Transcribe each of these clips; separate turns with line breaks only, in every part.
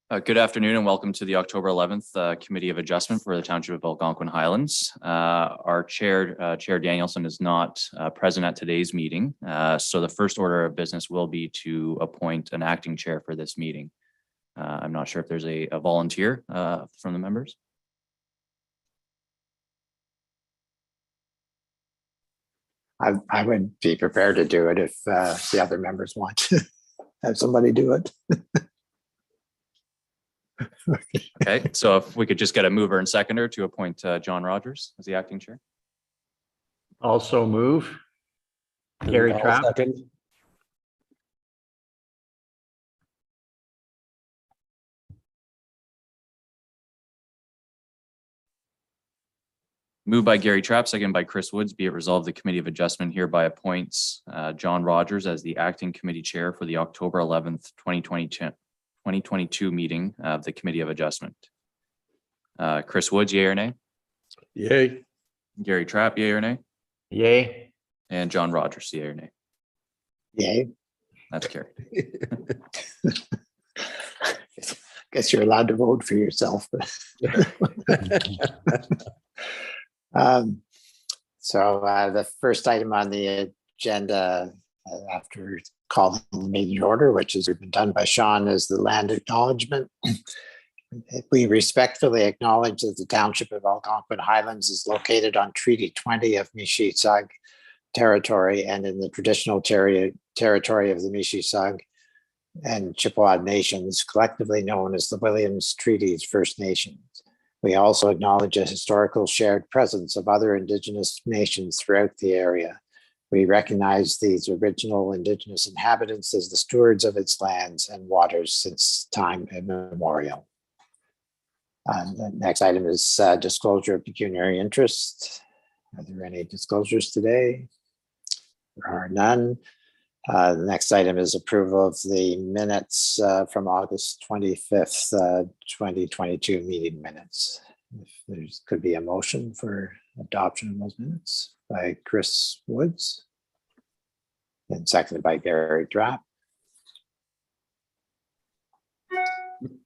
Good afternoon and welcome to the October 11th Committee of Adjustment for the Township of Algonquin Highlands. Our chair, Chair Danielson, is not present at today's meeting. So the first order of business will be to appoint an acting chair for this meeting. I'm not sure if there's a volunteer from the members.
I would be prepared to do it if the other members want to have somebody do it.
Okay, so if we could just get a mover and seconder to appoint John Rogers as the acting chair.
Also move. Gary
I'll
Trapp.
second.
Moved by Gary Trapp, second by Chris Woods. Be it resolved, the Committee of Adjustment hereby appoints John Rogers as the acting committee chair for the October 11th, 2022 meeting of the Committee of Adjustment. Chris Woods, yea or nay?
Yay.
Gary Trapp, yea or nay?
Yay.
And John Rogers, yea or nay?
Yay.
That's carried.
Guess you're allowed to vote for yourself. So the first item on the agenda after calling the meeting order, which has been done by Sean, is the land acknowledgement. We respectfully acknowledge that the Township of Algonquin Highlands is located on Treaty 20 of Mississauga territory and in the traditional territory of the Mississauga and Chippewa nations, collectively known as the Williams Treaties First Nations. We also acknowledge a historical shared presence of other Indigenous nations throughout the area. We recognize these original Indigenous inhabitants as the stewards of its lands and waters since time immemorial. The next item is disclosure of pecuniary interest. Are there any disclosures today? There are none. The next item is approval of the minutes from August 25th, 2022 meeting minutes. If there could be a motion for adoption of those minutes by Chris Woods and seconded by Gary Trapp.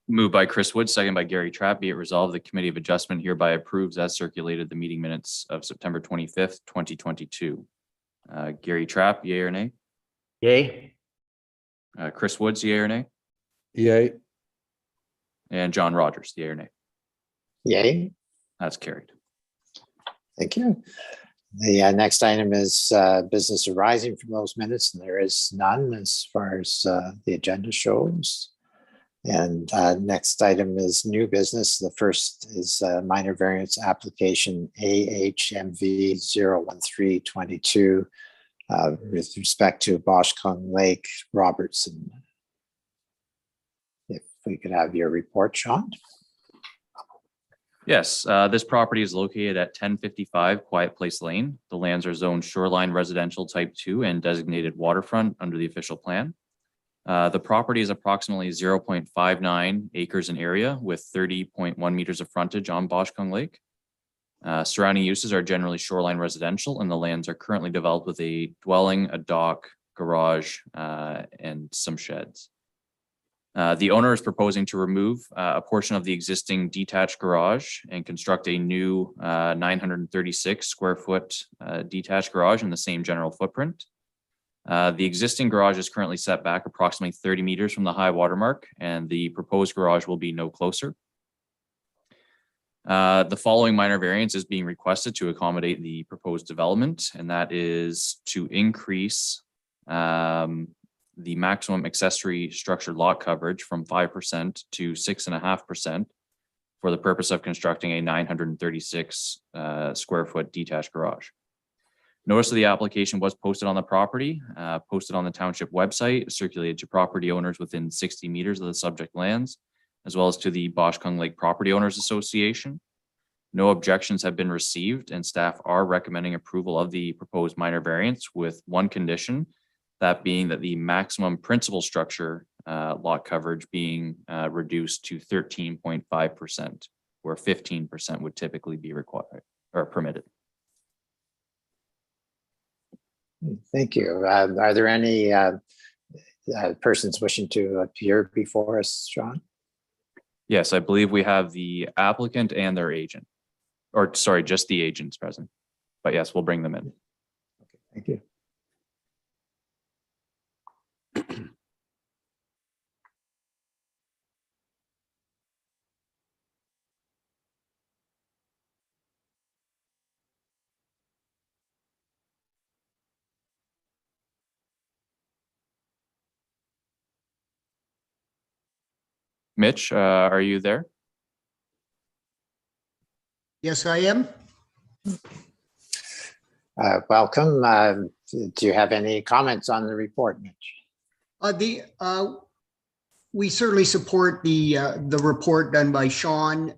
Moved by Chris Woods, second by Gary Trapp. Be it resolved, the Committee of Adjustment hereby approves as circulated the meeting minutes of September 25th, 2022. Gary Trapp, yea or nay?
Yay.
Chris Woods, yea or nay?
Yay.
And John Rogers, yea or nay?
Yay.
That's carried.
Thank you. The next item is business arising from those minutes, and there is none as far as the agenda shows. And next item is new business. The first is minor variance application AHMV 01322 with respect to Boshkung Lake Robertson. If we could have your report, Sean.
Yes, this property is located at 1055 Quiet Place Lane. The lands are zoned shoreline residential type 2 and designated waterfront under the official plan. The property is approximately 0.59 acres in area with 30.1 meters of frontage on Boshkung Lake. Surrounding uses are generally shoreline residential, and the lands are currently developed with a dwelling, a dock, garage, and some sheds. The owner is proposing to remove a portion of the existing detached garage and construct a new 936 square foot detached garage in the same general footprint. The existing garage is currently set back approximately 30 meters from the high water mark, and the proposed garage will be no closer. The following minor variance is being requested to accommodate the proposed development, and that is to increase the maximum accessory structure lot coverage from 5% to 6.5% for the purpose of constructing a 936 square foot detached garage. Notice of the application was posted on the property, posted on the township website, circulated to property owners within 60 meters of the subject lands, as well as to the Boshkung Lake Property Owners Association. No objections have been received, and staff are recommending approval of the proposed minor variance with one condition, that being that the maximum principal structure lot coverage being reduced to 13.5%, where 15% would typically be required or permitted.
Thank you. Are there any persons wishing to appear before us, Sean?
Yes, I believe we have the applicant and their agent. Or sorry, just the agents present. But yes, we'll bring them in.
Thank you.
Mitch, are you there?
Yes, I am.
Welcome. Do you have any comments on the report, Mitch?
We certainly support the report done by Sean.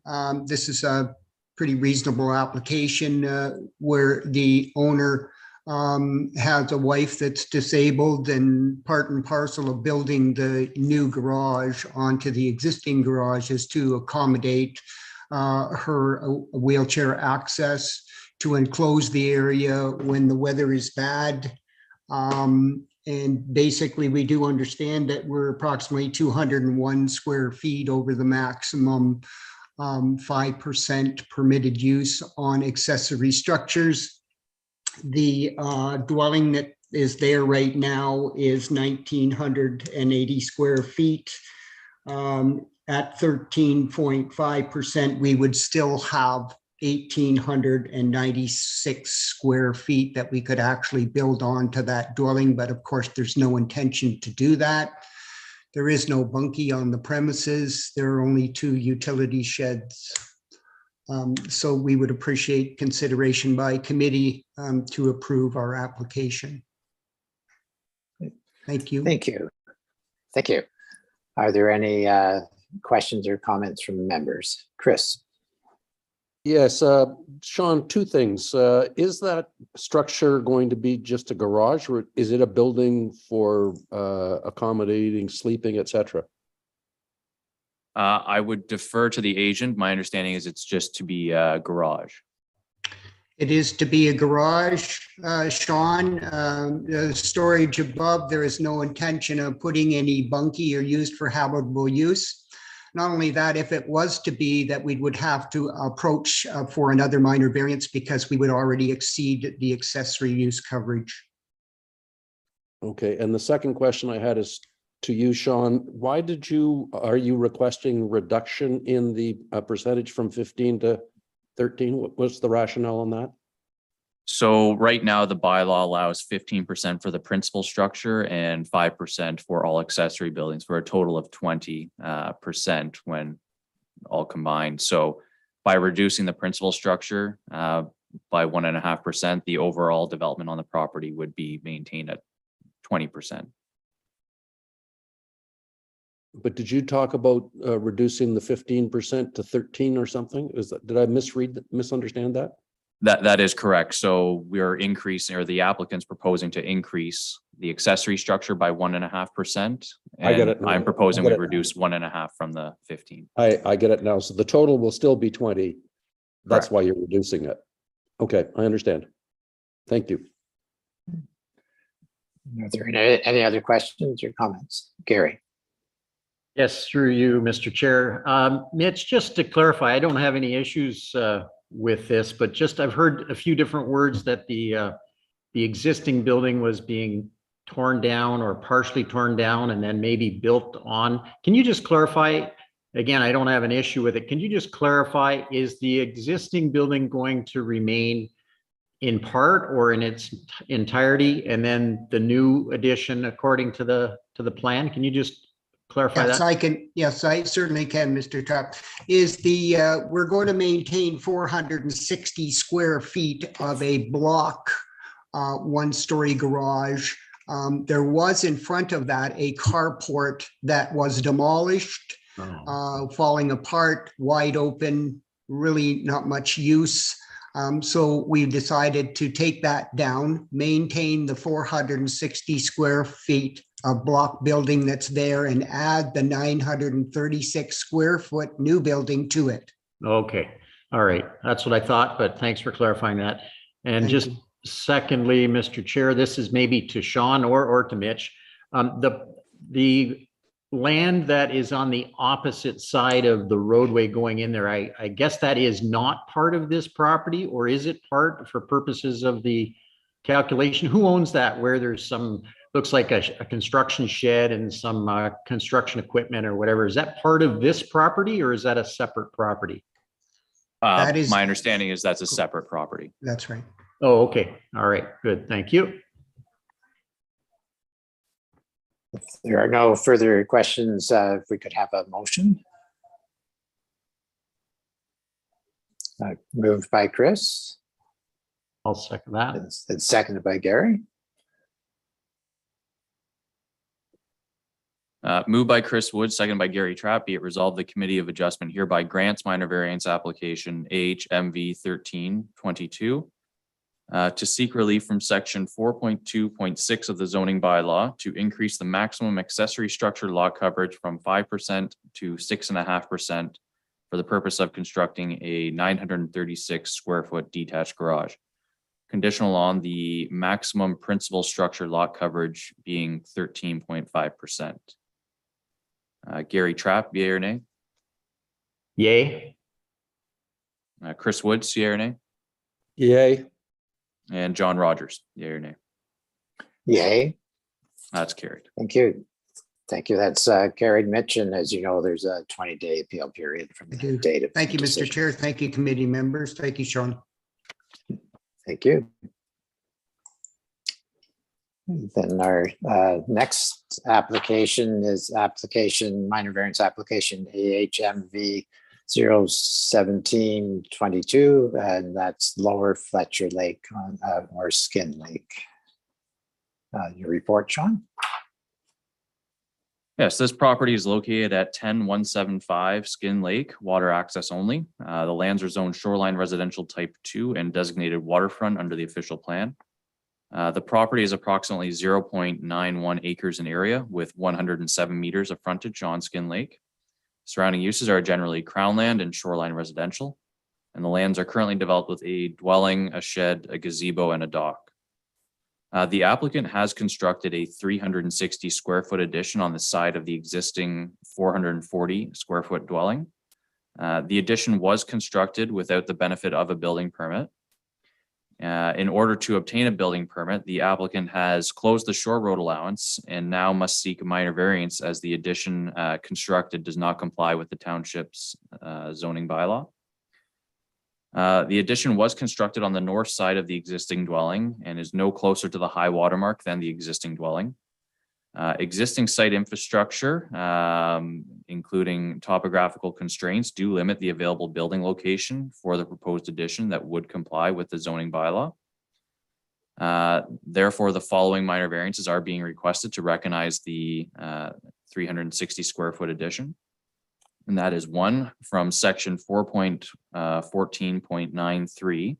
This is a pretty reasonable application where the owner has a wife that's disabled, and part and parcel of building the new garage onto the existing garage is to accommodate her wheelchair access, to enclose the area when the weather is bad. And basically, we do understand that we're approximately 201 square feet over the maximum 5% permitted use on accessory structures. The dwelling that is there right now is 1,980 square feet. At 13.5%, we would still have 1,896 square feet that we could actually build onto that dwelling, but of course, there's no intention to do that. There is no bunkie on the premises. There are only 2 utility sheds. So we would appreciate consideration by committee to approve our application. Thank you.
Thank you. Thank you. Are there any questions or comments from members? Chris?
Yes, Sean, 2 things. Is that structure going to be just a garage, or is it a building for accommodating sleeping, etc.?
I would defer to the agent. My understanding is it's just to be a garage.
It is to be a garage, Sean. The storage above, there is no intention of putting any bunkie or used for habitable use. Not only that, if it was to be, that we would have to approach for another minor variance because we would already exceed the accessory use coverage.
Okay, and the second question I had is to you, Sean. Why are you requesting reduction in the percentage from 15 to 13? What's the rationale on that?
So right now, the bylaw allows 15% for the principal structure and 5% for all accessory buildings, for a total of 20% when all combined. So by reducing the principal structure by 1.5%, the overall development on the property would be maintained at 20%.
But did you talk about reducing the 15% to 13 or something? Did I misunderstand that?
That is correct. So we are increasing, or the applicant's proposing to increase the accessory structure by 1.5%.
I get it now.
I'm proposing
I get
we
it now.
reduce 1.5 from the 15.
I get it now. So the total will still be 20. That's
Correct.
why you're reducing it. Okay, I understand. Thank you.
Are there any other questions or comments? Gary?
Yes, through you, Mr. Chair. Mitch, just to clarify, I don't have any issues with this, but just I've heard a few different words that the existing building was being torn down or partially torn down and then maybe built on. Can you just clarify? Again, I don't have an issue with it. Can you just clarify, is the existing building going to remain in part or in its entirety, and then the new addition according to the plan? Can you just clarify
Yes,
that?
I can. Yes, I certainly can, Mr. Tuck. We're going to maintain 460 square feet of a block, 1-story garage. There was in front of that a carport that was demolished, falling apart, wide open, really not much use. So we decided to take that down, maintain the 460 square feet of block building that's there, and add the 936 square foot new building to it.
Okay, all right. That's what I thought, but thanks for clarifying that. And
Thank
just
you.
secondly, Mr. Chair, this is maybe to Sean or to Mitch. The land that is on the opposite side of the roadway going in there, I guess that is not part of this property, or is it part for purposes of the calculation? Who owns that, where there's some, looks like a construction shed and some construction equipment or whatever? Is that part of this property, or is that a separate property?
That is-
My understanding is that's a separate property.
That's right.
Oh, okay. All right, good. Thank you.
If there are no further questions, if we could have a motion. Moved by Chris,
I'll second that.
and seconded by Gary.
Moved by Chris Wood, seconded by Gary Trapp. Be it resolved, the Committee of Adjustment hereby grants minor variance application AHMV 1322 to seek relief from section 4.2.6 of the zoning bylaw to increase the maximum accessory structure lot coverage from 5% to 6.5% for the purpose of constructing a 936 square foot detached garage, conditional on the maximum principal structure lot coverage being 13.5%. Gary Trapp, yea or nay?
Yay.
Chris Woods, yea or nay?
Yay.
And John Rogers, yea or nay?
Yay,
That's carried.
thank you. Thank you. That's carried, Mitch. And as you know, there's a 20-day appeal period from
I
the
do.
date of.
Thank you, Mr.
decision.
Chair. Thank you, committee members. Thank you, Sean.
Thank you. Then our next application is minor variance application AHMV 01722, and that's Lower Fletcher Lake on or Skin Lake. Your report, Sean?
Yes, this property is located at 10175 Skin Lake, water access only. The lands are zoned shoreline residential type 2 and designated waterfront under the official plan. The property is approximately 0.91 acres in area with 107 meters of frontage on Skin Lake. Surrounding uses are generally crown land and shoreline residential, and the lands are currently developed with a dwelling, a shed, a gazebo, and a dock. The applicant has constructed a 360 square foot addition on the side of the existing 440 square foot dwelling. The addition was constructed without the benefit of a building permit. In order to obtain a building permit, the applicant has closed the shore road allowance and now must seek a minor variance as the addition constructed does not comply with the township's zoning bylaw. The addition was constructed on the north side of the existing dwelling and is no closer to the high water mark than the existing dwelling. Existing site infrastructure, including topographical constraints, do limit the available building location for the proposed addition that would comply with the zoning bylaw. Therefore, the following minor variances are being requested to recognize the 360 square foot addition. And that is one, from section 4.14.93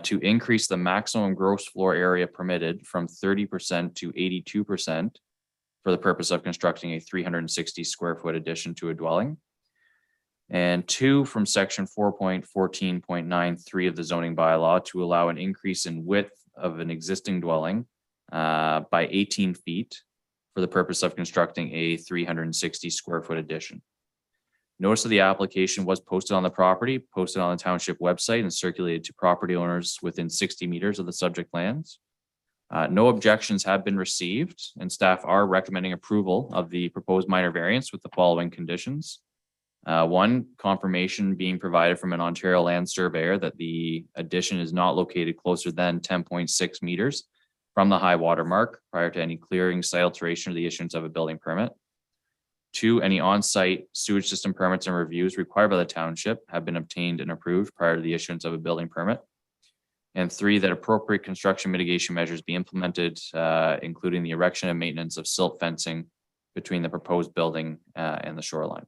to increase the maximum gross floor area permitted from 30% to 82% for the purpose of constructing a 360 square foot addition to a dwelling. And two, from section 4.14.93 of the zoning bylaw to allow an increase in width of an existing dwelling by 18 feet for the purpose of constructing a 360 square foot addition. Notice of the application was posted on the property, posted on the township website, and circulated to property owners within 60 meters of the subject lands. No objections have been received, and staff are recommending approval of the proposed minor variance with the following conditions. One, confirmation being provided from an Ontario land surveyor that the addition is not located closer than 10.6 meters from the high water mark prior to any clearing, site alteration, or the issuance of a building permit. Two, any on-site sewage system permits and reviews required by the township have been obtained and approved prior to the issuance of a building permit. And three, that appropriate construction mitigation measures be implemented, including the erection and maintenance of silt fencing between the proposed building and the shoreline.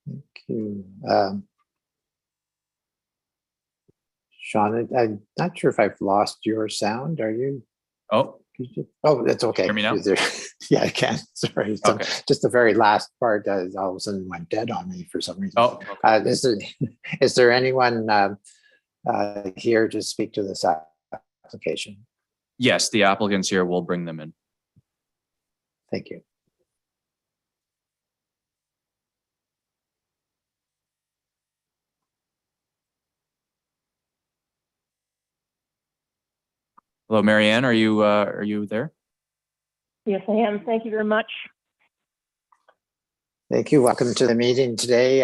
Thank you. Sean, I'm not sure if I've lost your sound. Are you?
Oh,
Oh, that's okay.
Hear me now?
Is there- Yeah, I can. Sorry. So
okay.
just the very last part all of a sudden went dead on me for some reason.
Oh, okay.
Is there anyone here to speak to this application?
Yes, the applicants here will bring them in.
Thank you.
Hello, Marianne, are you there?
Yes, I am. Thank you very much.
Thank you. Welcome to the meeting today.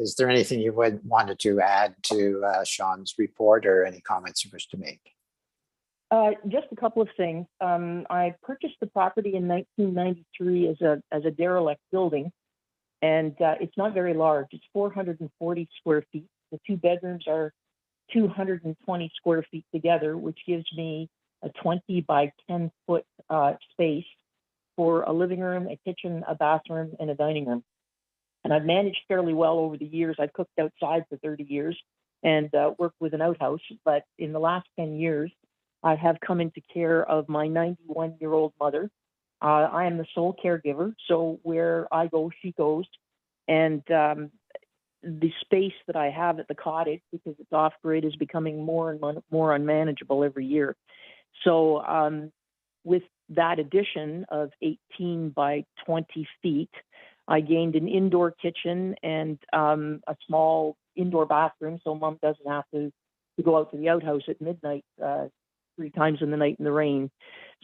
Is there anything you wanted to add to Sean's report or any comments you wish to make?
Just a couple of things. I purchased the property in 1993 as a derelict building, and it's not very large. It's 440 square feet. The 2 bedrooms are 220 square feet together, which gives me a 20 by 10 foot space for a living room, a kitchen, a bathroom, and a dining room. And I've managed fairly well over the years. I've cooked outside for 30 years and worked with an outhouse. But in the last 10 years, I have come into care of my 91-year-old mother. I am the sole caregiver. So where I go, she goes. And the space that I have at the cottage, because it's off-grid, is becoming more and more unmanageable every year. So with that addition of 18 by 20 feet, I gained an indoor kitchen and a small indoor bathroom, so Mom doesn't have to go out to the outhouse at midnight 3 times in the night in the rain.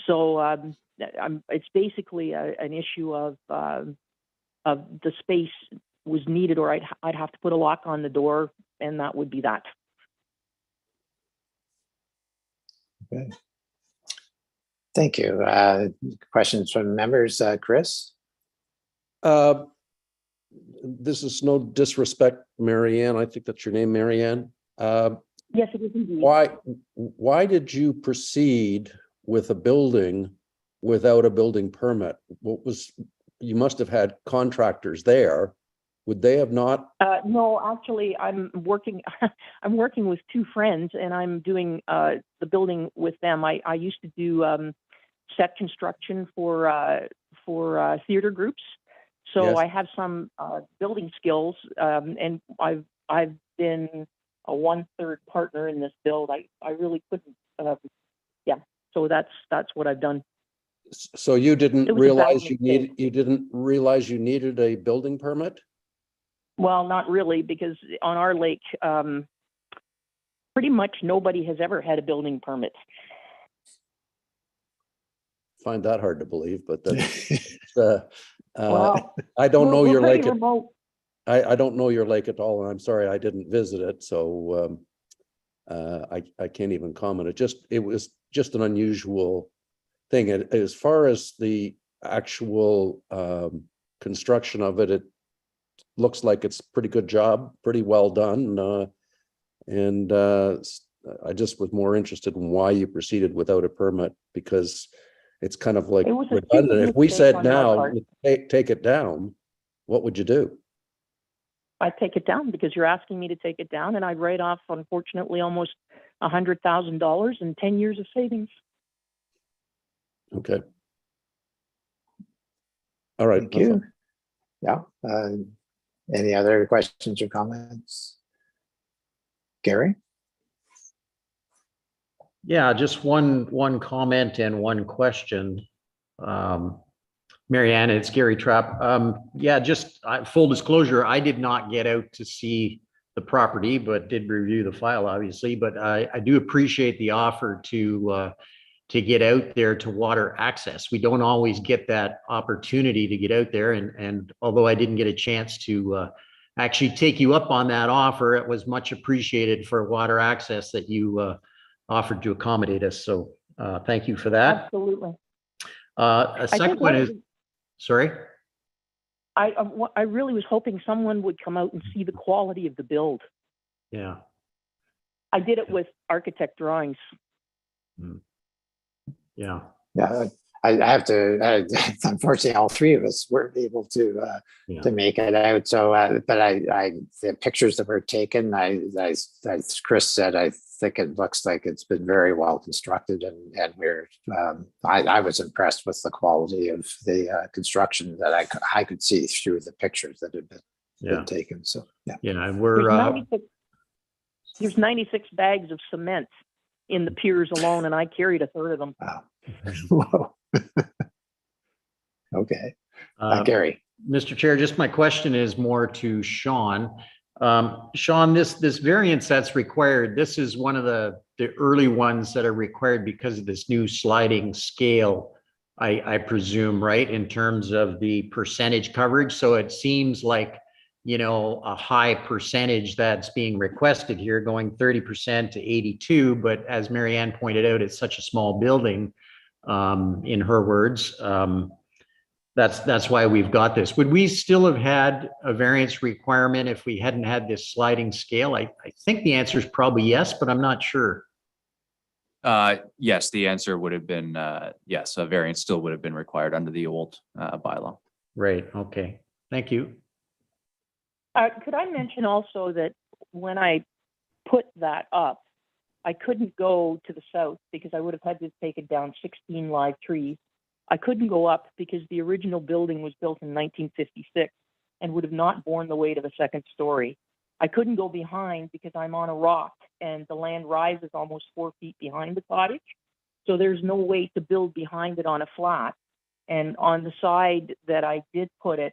So it's basically an issue of the space was needed, or I'd have to put a lock on the door, and that would be that.
Okay. Thank you. Questions from members? Chris?
This is no disrespect, Marianne. I think that's your name, Marianne.
Yes, it is indeed.
Why did you proceed with a building without a building permit? You must have had contractors there. Would they have not?
No, actually, I'm working with 2 friends, and I'm doing the building with them. I used to do set construction for theater groups, so
Yes.
I have some building skills, and I've been a 1/3 partner in this build. I really couldn't. So that's what I've done.
So you didn't
It was a bad
realize
mistake.
you didn't realize you needed a building permit?
Well, not really, because on our lake, pretty much nobody has ever had a building permit.
Find that hard to believe, but that's,
Well,
I don't know
we're
your
pretty
lake.
remote.
I don't know your lake at all, and I'm sorry I didn't visit it, so I can't even comment. It was just an unusual thing. And as far as the actual construction of it, it looks like it's a pretty good job, pretty well done. And I just was more interested in why you proceeded without a permit, because it's kind of like
It was a
redundant.
stupid
If we
mistake
said
on my
now,
part.
take it down, what would you do?
I'd take it down because you're asking me to take it down, and I'd write off, unfortunately, almost $100,000 and 10 years of savings.
Okay. All right.
Thank you. Yeah. Any other questions or comments? Gary?
Yeah, just one comment and one question. Marianne, it's Gary Trapp. Yeah, just full disclosure, I did not get out to see the property, but did review the file, obviously. But I do appreciate the offer to get out there to water access. We don't always get that opportunity to get out there. And although I didn't get a chance to actually take you up on that offer, it was much appreciated for water access that you offered to accommodate us. So thank you for that.
Absolutely.
A second one is, sorry?
I really was hoping someone would come out and see the quality of the build.
Yeah.
I did it with architect drawings.
Yeah.
Yeah, I have to, unfortunately, all 3 of us weren't able to make it out. So, but the pictures that were taken, as Chris said, I think it looks like it's been very well constructed, and I was impressed with the quality of the construction that I could see through the pictures that had been taken. So, yeah.
Yeah, and we're
There's 96 bags of cement in the piers alone, and I carried a third of them.
Wow. Whoa. Okay.
Uh,
Gary.
Mr. Chair, just my question is more to Sean. Sean, this variance that's required, this is one of the early ones that are required because of this new sliding scale, I presume, right, in terms of the percentage coverage. So it seems like, you know, a high percentage that's being requested here, going 30% to 82. But as Mary Ann pointed out, it's such a small building, in her words. That's why we've got this. Would we still have had a variance requirement if we hadn't had this sliding scale? I think the answer is probably yes, but I'm not sure.
Yes, the answer would have been, yes, a variance still would have been required under the old bylaw.
Right, okay. Thank you.
Could I mention also that when I put that up, I couldn't go to the south because I would have had to take it down 16 live trees. I couldn't go up because the original building was built in 1956 and would have not borne the weight of a second story. I couldn't go behind because I'm on a rock and the land rises almost 4 feet behind the cottage. So there's no way to build behind it on a flat. And on the side that I did put it,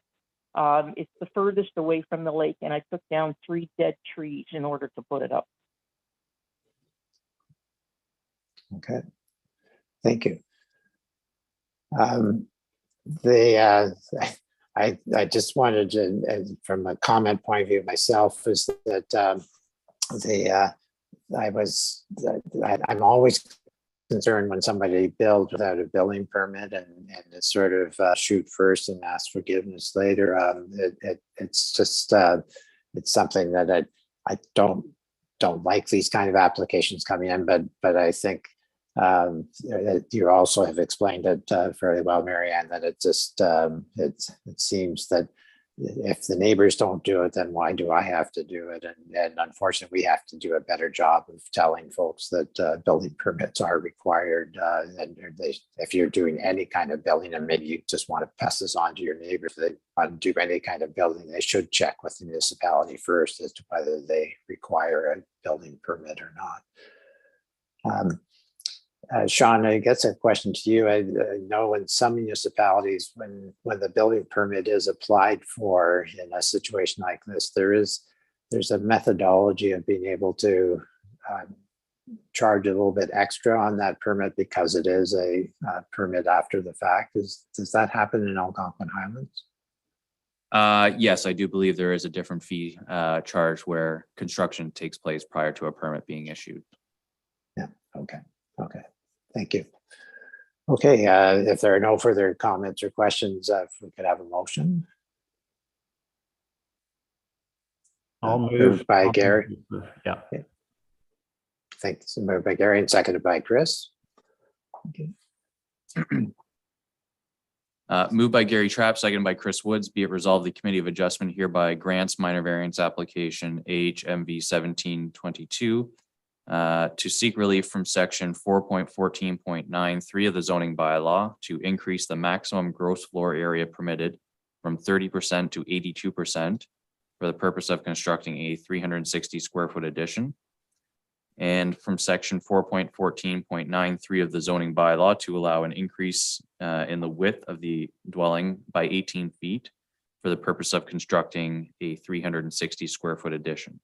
it's the furthest away from the lake, and I took down 3 dead trees in order to put it up.
Okay. Thank you. I just wanted to, from a comment point of view myself, is that I'm always concerned when somebody builds without a building permit and it's sort of shoot first and ask forgiveness later. It's just it's something that I don't like these kind of applications coming in, but I think you also have explained it fairly well, Mary Ann, that it just it seems that if the neighbors don't do it, then why do I have to do it? And unfortunately, we have to do a better job of telling folks that building permits are required. And if you're doing any kind of building, and maybe you just want to pass this on to your neighbors, if they want to do any kind of building, they should check with the municipality first as to whether they require a building permit or not. Sean, I guess a question to you. I know in some municipalities, when the building permit is applied for in a situation like this, there's a methodology of being able to charge a little bit extra on that permit because it is a permit after the fact. Does that happen in Algonquin Highlands?
Yes, I do believe there is a different fee charged where construction takes place prior to a permit being issued.
Yeah. Okay. Thank you. Okay, if there are no further comments or questions, if we could have a motion.
I'll move.
Moved by Gary.
Yeah.
Thanks. Moved by Gary and seconded by Chris. Okay.
Moved by Gary Trapp, seconded by Chris Woods. Be it resolved, the Committee of Adjustment hereby grants minor variance application HMV 1722 to seek relief from section 4.14.93 of the zoning bylaw to increase the maximum gross floor area permitted from 30% to 82% for the purpose of constructing a 360 square foot addition. And from section 4.14.93 of the zoning bylaw to allow an increase in the width of the dwelling by 18 feet for the purpose of constructing a 360 square foot addition.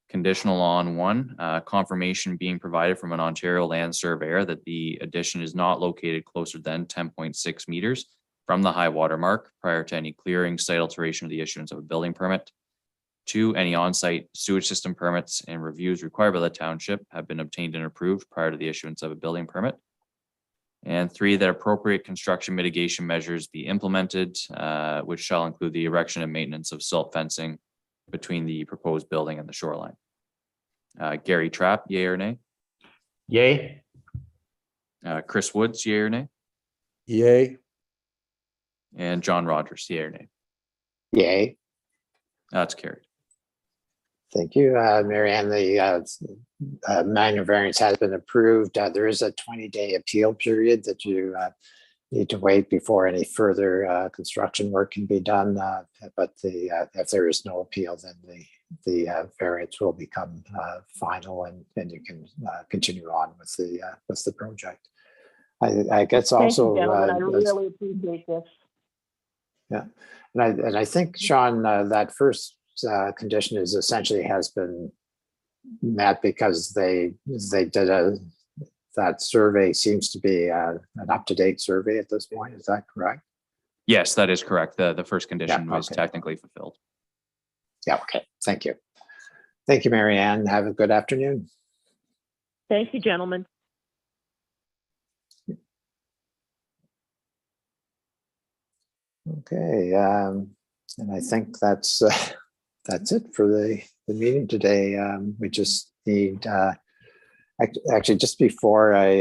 Conditional on one, confirmation being provided from an Ontario land surveyor that the addition is not located closer than 10.6 meters from the high water mark prior to any clearing, site alteration, of the issuance of a building permit. 2, any on-site sewage system permits and reviews required by the township have been obtained and approved prior to the issuance of a building permit. And 3, that appropriate construction mitigation measures be implemented, which shall include the erection and maintenance of silt fencing between the proposed building and the shoreline. Gary Trapp, yay or nay?
Yay.
Chris Woods, yay or nay?
Yay.
And John Rogers, yay or nay?
Yay.
That's carried.
Thank you, Mary Ann. The minor variance has been approved. There is a 20-day appeal period that you need to wait before any further construction work can be done. But if there is no appeal, then variance will become final, and you can continue on with the project. I guess
Thank
also
you, gentlemen. I really appreciate this.
yeah, and I think, Sean, that first condition is essentially has been met because they did that survey seems to be an up-to-date survey at this point. Is that correct?
Yes, that is correct. The first condition was
okay.
technically fulfilled.
Yeah. Okay. Thank you. Thank you, Mary Ann. Have a good afternoon.
Thank you, gentlemen.
Okay. And I think that's it for the meeting today. We just need actually just before I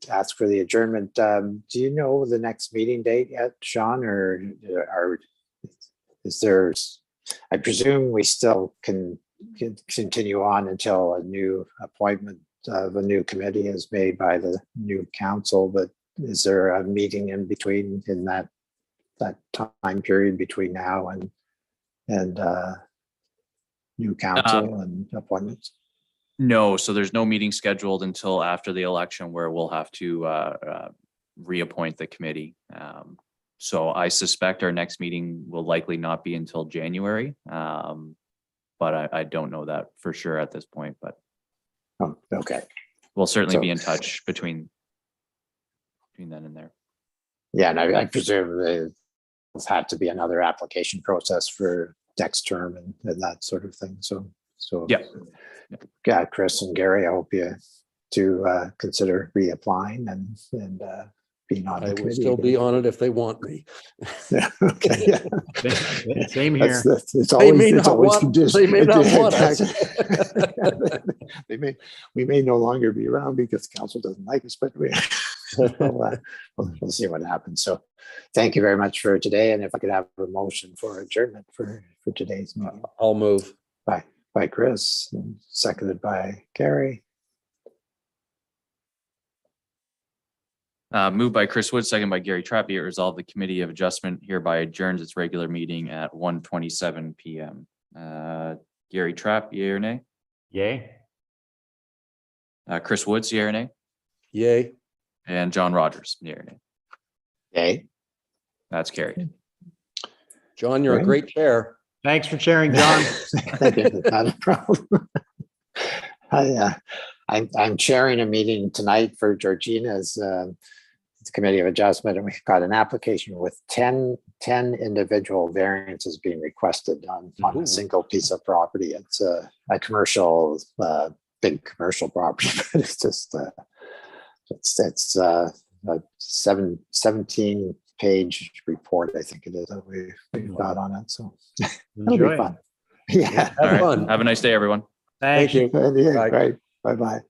ask for the adjournment. Do you know the next meeting date yet, Sean, or is there? I presume we still can continue on until a new appointment of a new committee is made by the new council. But is there a meeting in between in that time period between now and new council and appointments?
No, so there's no meeting scheduled until after the election where we'll have to reappoint the committee. So I suspect our next meeting will likely not be until January. But I don't know that for sure at this point, but
Oh, okay.
we'll certainly
So-
be in touch between then and there.
Yeah, and I presume there's had to be another application process for next term and that sort of thing. So
Yeah.
Yeah, Chris and Gary, I hope you to consider reapplying and being on the
I will
committee.
still be on it if they want me.
Yeah, okay. Yeah.
Same here.
It's
They may
always, it's
not
always
want,
conditional.
they may not want
We may no longer be around because council doesn't like us, but we'll see what happens. So thank you very much for today. And if I could have a motion for adjournment for today's meeting
I'll move.
by Chris, and seconded by Gary.
Moved by Chris Wood, second by Gary Trapp, be it resolved the Committee of Adjustment hereby adjourns its regular meeting at 1:27 PM. Gary Trapp, yea or nay?
Yay.
Chris Woods, yea or nay?
Yay.
And John Rogers, yea or nay?
Okay.
That's carried.
John, you're a great chair.
Thanks for sharing, John.
Thank you. Not a problem. I'm chairing a meeting tonight for Georgina's Committee of Adjustment, and we've got an application with 10 individual variances being requested on a single piece of property. It's a commercial, big commercial property, but it's just it's a 17-page report, I think it is, that we've got on it. So it'll
Enjoy
be
it.
fun. Yeah.
All right.
fun.
Have a nice day, everyone.
Thank you.
Yeah,
Bye.
right. Bye-bye.